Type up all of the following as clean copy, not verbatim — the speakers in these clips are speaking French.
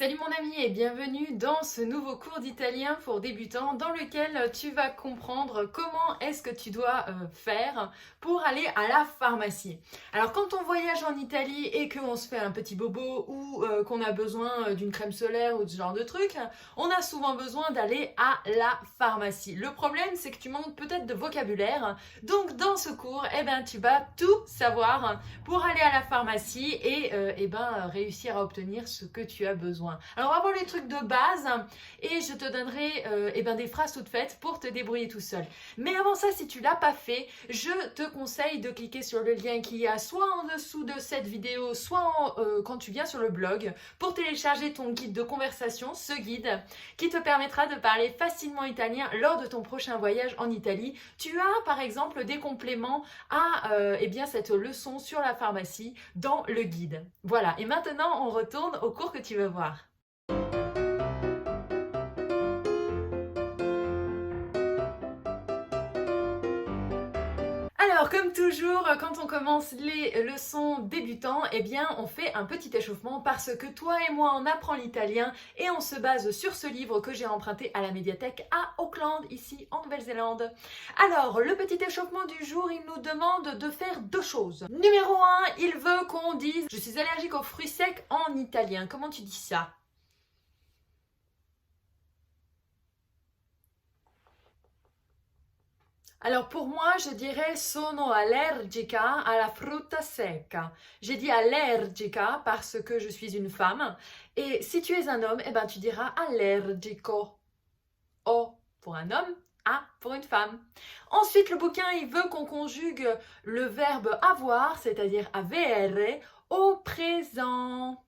Salut mon ami et bienvenue dans ce nouveau cours d'italien pour débutants dans lequel tu vas comprendre comment est-ce que tu dois faire pour aller à la pharmacie. Alors quand on voyage en Italie et qu'on se fait un petit bobo ou qu'on a besoin d'une crème solaire ou de ce genre de truc, on a souvent besoin d'aller à la pharmacie. Le problème c'est que tu manques peut-être de vocabulaire, donc dans ce cours tu vas tout savoir pour aller à la pharmacie et réussir à obtenir ce que tu as besoin. Alors on va voir les trucs de base et je te donnerai des phrases toutes faites pour te débrouiller tout seul. Mais avant ça, si tu l'as pas fait, je te conseille de cliquer sur le lien qu'il y a soit en dessous de cette vidéo, soit quand tu viens sur le blog pour télécharger ton guide de conversation, ce guide qui te permettra de parler facilement italien lors de ton prochain voyage en Italie. Tu as par exemple des compléments à cette leçon sur la pharmacie dans le guide. Voilà, et maintenant on retourne au cours que tu vas voir. Alors, comme toujours, quand on commence les leçons débutants, on fait un petit échauffement parce que toi et moi, on apprend l'italien et on se base sur ce livre que j'ai emprunté à la médiathèque à Auckland, ici en Nouvelle-Zélande. Alors, le petit échauffement du jour, il nous demande de faire deux choses. Numéro 1, il veut qu'on dise « Je suis allergique aux fruits secs » en italien. Comment tu dis ça ? Alors pour moi, je dirais sono allergica alla frutta secca. J'ai dit allergica parce que je suis une femme. Et si tu es un homme, tu diras allergico. O pour un homme, A pour une femme. Ensuite, le bouquin, il veut qu'on conjugue le verbe avoir, c'est-à-dire avere, au présent.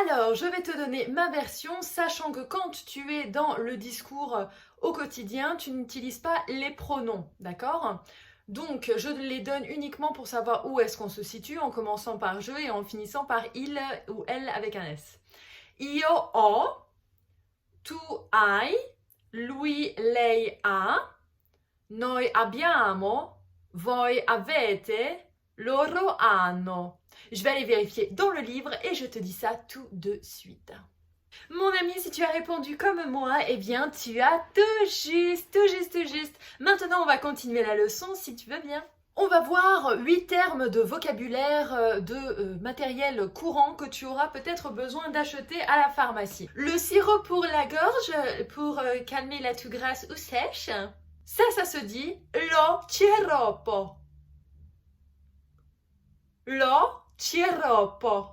Alors, je vais te donner ma version, sachant que quand tu es dans le discours au quotidien, tu n'utilises pas les pronoms, d'accord ? Donc, je les donne uniquement pour savoir où est-ce qu'on se situe, en commençant par je et en finissant par il ou elle avec un S. Io ho, tu hai, lui, lei ha, noi abbiamo, voi avete, loro hanno. Je vais aller vérifier dans le livre et je te dis ça tout de suite. Mon ami, si tu as répondu comme moi, tu as tout juste. Maintenant, on va continuer la leçon si tu veux bien. On va voir 8 termes de vocabulaire, de matériel courant que tu auras peut-être besoin d'acheter à la pharmacie. Le sirop pour la gorge, pour calmer la toux grasse ou sèche. Ça se dit lo sciroppo. Lo sciroppo.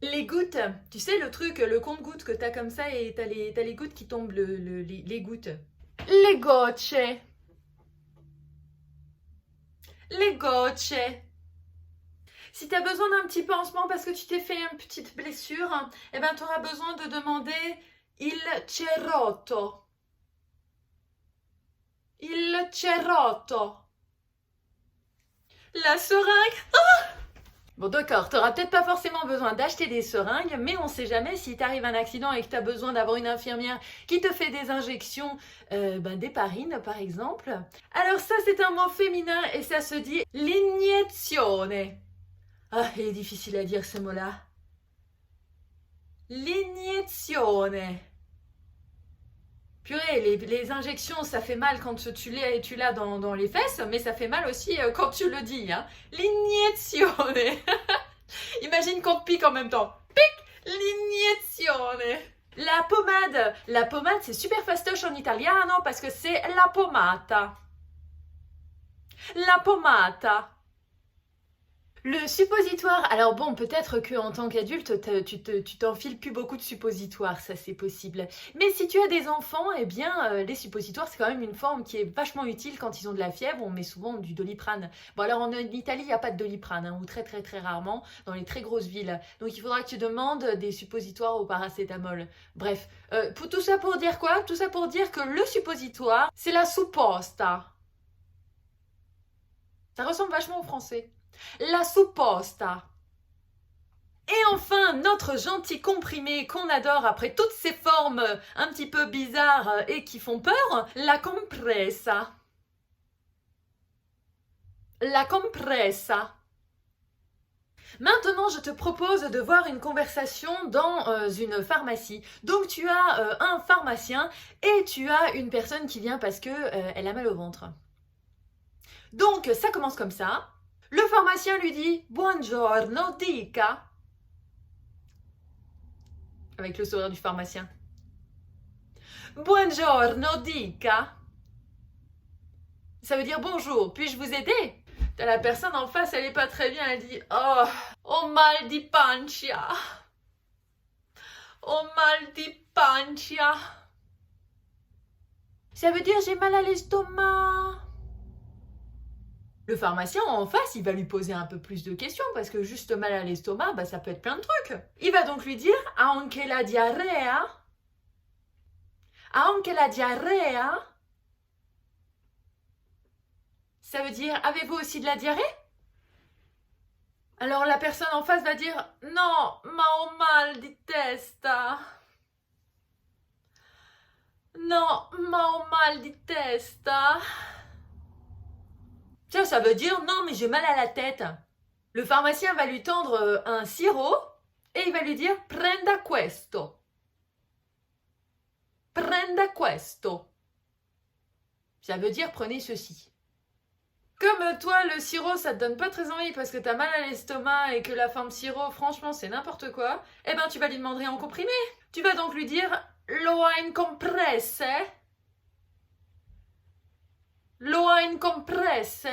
Les gouttes, tu sais le truc, le compte-gouttes que t'as comme ça et t'as les gouttes qui tombent, les gouttes. Les gocce. Les gocce. Si tu as besoin d'un petit pansement parce que tu t'es fait une petite blessure, tu auras besoin de demander il cerotto. Il cerotto. La seringue. Bon d'accord, tu n'auras peut-être pas forcément besoin d'acheter des seringues, mais on ne sait jamais si t'arrive un accident et que tu as besoin d'avoir une infirmière qui te fait des injections d'héparine par exemple. Alors ça c'est un mot féminin et ça se dit l'iniezione. Ah, il est difficile à dire ce mot-là. L'iniezione. Purée, les injections, ça fait mal quand tu l'as dans les fesses, mais ça fait mal aussi quand tu le dis. Hein. L'iniezione. Imagine qu'on te pique en même temps. Pic, l'iniezione. La pommade, c'est super fastoche en italiano parce que c'est la pommata. La pommata. Le suppositoire, alors bon, peut-être qu'en tant qu'adulte, tu t'enfiles plus beaucoup de suppositoires, ça c'est possible. Mais si tu as des enfants, les suppositoires, c'est quand même une forme qui est vachement utile quand ils ont de la fièvre. On met souvent du Doliprane. Bon, alors en Italie, il n'y a pas de Doliprane, ou très très très rarement, dans les très grosses villes. Donc il faudra que tu demandes des suppositoires au paracétamol. Bref, tout ça pour dire quoi ? Tout ça pour dire que le suppositoire, c'est la supposta. Ça ressemble vachement au français. La supposta. Et enfin, notre gentil comprimé qu'on adore après toutes ces formes un petit peu bizarres et qui font peur, la compressa. La compressa. Maintenant, je te propose de voir une conversation dans une pharmacie. Donc, tu as un pharmacien et tu as une personne qui vient parce que elle a mal au ventre. Donc, ça commence comme ça. Le pharmacien lui dit « Buongiorno, dica » avec le sourire du pharmacien. « Buongiorno, dica » ça veut dire « Bonjour, puis-je vous aider ?» T'as la personne en face, elle est pas très bien, elle dit « Oh, mal di pancia !»« Oh, mal di pancia !» Ça veut dire « J'ai mal à l'estomac !» Le pharmacien en face, il va lui poser un peu plus de questions parce que juste mal à l'estomac, bah, ça peut être plein de trucs. Il va donc lui dire « Anche la diarrea ?» Anche la diarrea ? Ça veut dire « Avez-vous aussi de la diarrhée ?» Alors la personne en face va dire « Non, ma ho mal di testa. Non, ma ho mal di testa. » Ça veut dire « Non, mais j'ai mal à la tête. » Le pharmacien va lui tendre un sirop et il va lui dire « Prenda questo. Prenda questo. » Ça veut dire « Prenez ceci. » Comme toi, le sirop, ça te donne pas très envie parce que t'as mal à l'estomac et que la forme sirop, franchement, c'est n'importe quoi, eh ben tu vas lui demander en comprimé. Tu vas donc lui dire « Lo ha in compresse ?» Lo ha in compresse ?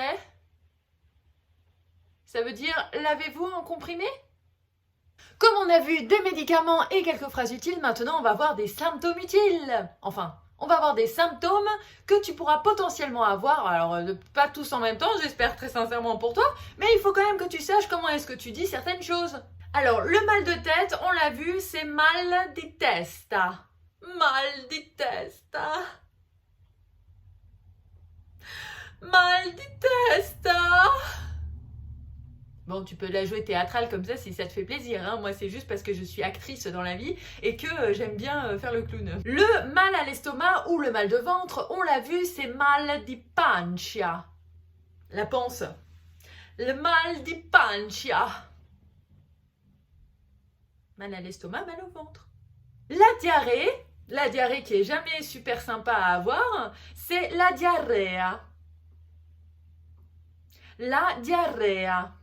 Ça veut dire « L'avez-vous en comprimé ?» Comme on a vu des médicaments et quelques phrases utiles, maintenant on va voir des symptômes utiles. Enfin, on va avoir des symptômes que tu pourras potentiellement avoir. Alors, pas tous en même temps, j'espère très sincèrement pour toi, mais il faut quand même que tu saches comment est-ce que tu dis certaines choses. Alors, le mal de tête, on l'a vu, c'est mal di testa. Mal di testa. Mal di testa. Bon, tu peux la jouer théâtrale comme ça si ça te fait plaisir. Hein. Moi, c'est juste parce que je suis actrice dans la vie et que j'aime bien faire le clown. Le mal à l'estomac ou le mal de ventre, on l'a vu, c'est mal di pancia. La panse. Le mal di pancia. Mal à l'estomac, mal au ventre. La diarrhée qui est jamais super sympa à avoir, c'est la diarrhea. La diarrhea.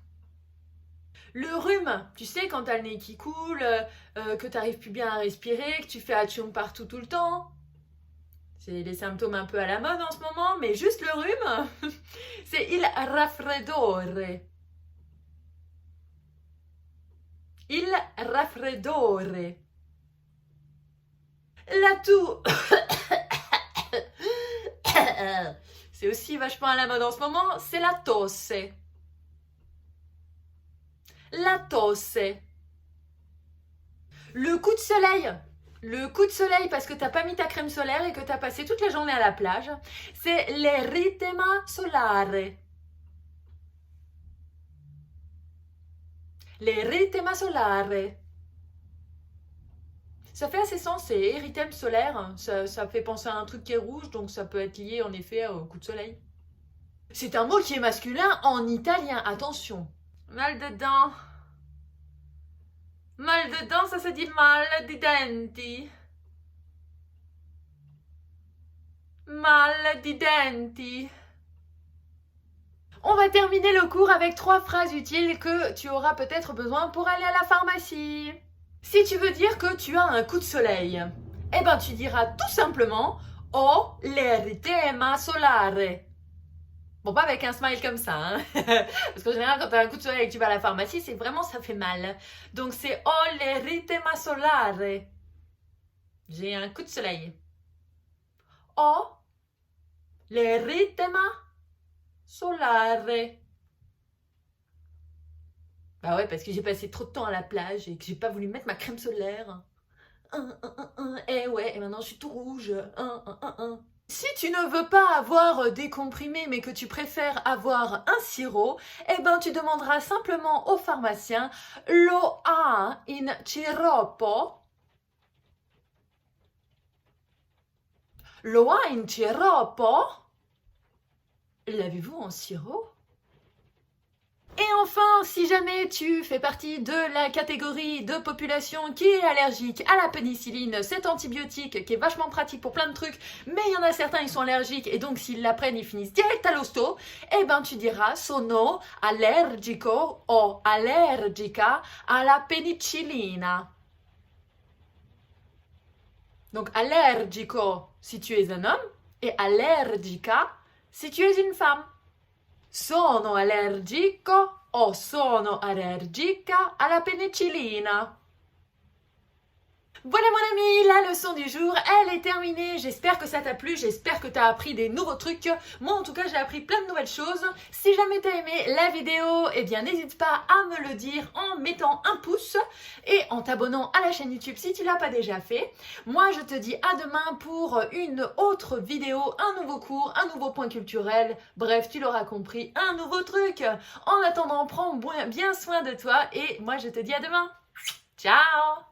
Le rhume, tu sais, quand t'as le nez qui coule, que t'arrives plus bien à respirer, que tu fais atchoum partout tout le temps. C'est les symptômes un peu à la mode en ce moment, mais juste le rhume, c'est il raffreddore. Il raffreddore. La toux. C'est aussi vachement à la mode en ce moment, c'est la tosse. La tosse. Le coup de soleil. Le coup de soleil parce que t'as pas mis ta crème solaire et que t'as passé toute la journée à la plage. C'est l'erythema solare. L'erythema solare. Ça fait assez sens, c'est érythème solaire. Ça fait penser à un truc qui est rouge, donc ça peut être lié en effet au coup de soleil. C'est un mot qui est masculin en italien, attention. Mal de dents. Mal de dents, ça se dit mal di denti. Mal di denti. On va terminer le cours avec 3 phrases utiles que tu auras peut-être besoin pour aller à la pharmacie. Si tu veux dire que tu as un coup de soleil, eh ben tu diras tout simplement « Ho l'erythema solare ». Bon, pas avec un smile comme ça, hein. Parce qu'en général, quand tu as un coup de soleil et que tu vas à la pharmacie, c'est vraiment, ça fait mal. Donc, c'est « Ho l'erythema solare ». J'ai un coup de soleil. « Ho l'erythema solare ». Bah ouais, parce que j'ai passé trop de temps à la plage et que j'ai pas voulu mettre ma crème solaire. Eh ouais, et maintenant je suis tout rouge. Si tu ne veux pas avoir des comprimés mais que tu préfères avoir un sirop, eh ben tu demanderas simplement au pharmacien lo ha in sciroppo? Lo ha in sciroppo? L'avez-vous en sirop? Et enfin, si jamais tu fais partie de la catégorie de population qui est allergique à la pénicilline, cet antibiotique qui est vachement pratique pour plein de trucs, mais il y en a certains, ils sont allergiques et donc s'ils la prennent, ils finissent direct à l'hosto, eh ben tu diras sono allergico o allergica alla penicillina. Donc allergico si tu es un homme et allergica si tu es une femme. Sono allergico o sono allergica alla penicillina. Voilà mon ami, la leçon du jour, elle est terminée. J'espère que ça t'a plu, j'espère que tu as appris des nouveaux trucs. Moi en tout cas, j'ai appris plein de nouvelles choses. Si jamais tu as aimé la vidéo, eh bien n'hésite pas à me le dire en mettant un pouce et en t'abonnant à la chaîne YouTube si tu ne l'as pas déjà fait. Moi, je te dis à demain pour une autre vidéo, un nouveau cours, un nouveau point culturel. Bref, tu l'auras compris, un nouveau truc. En attendant, prends bien soin de toi et moi je te dis à demain. Ciao!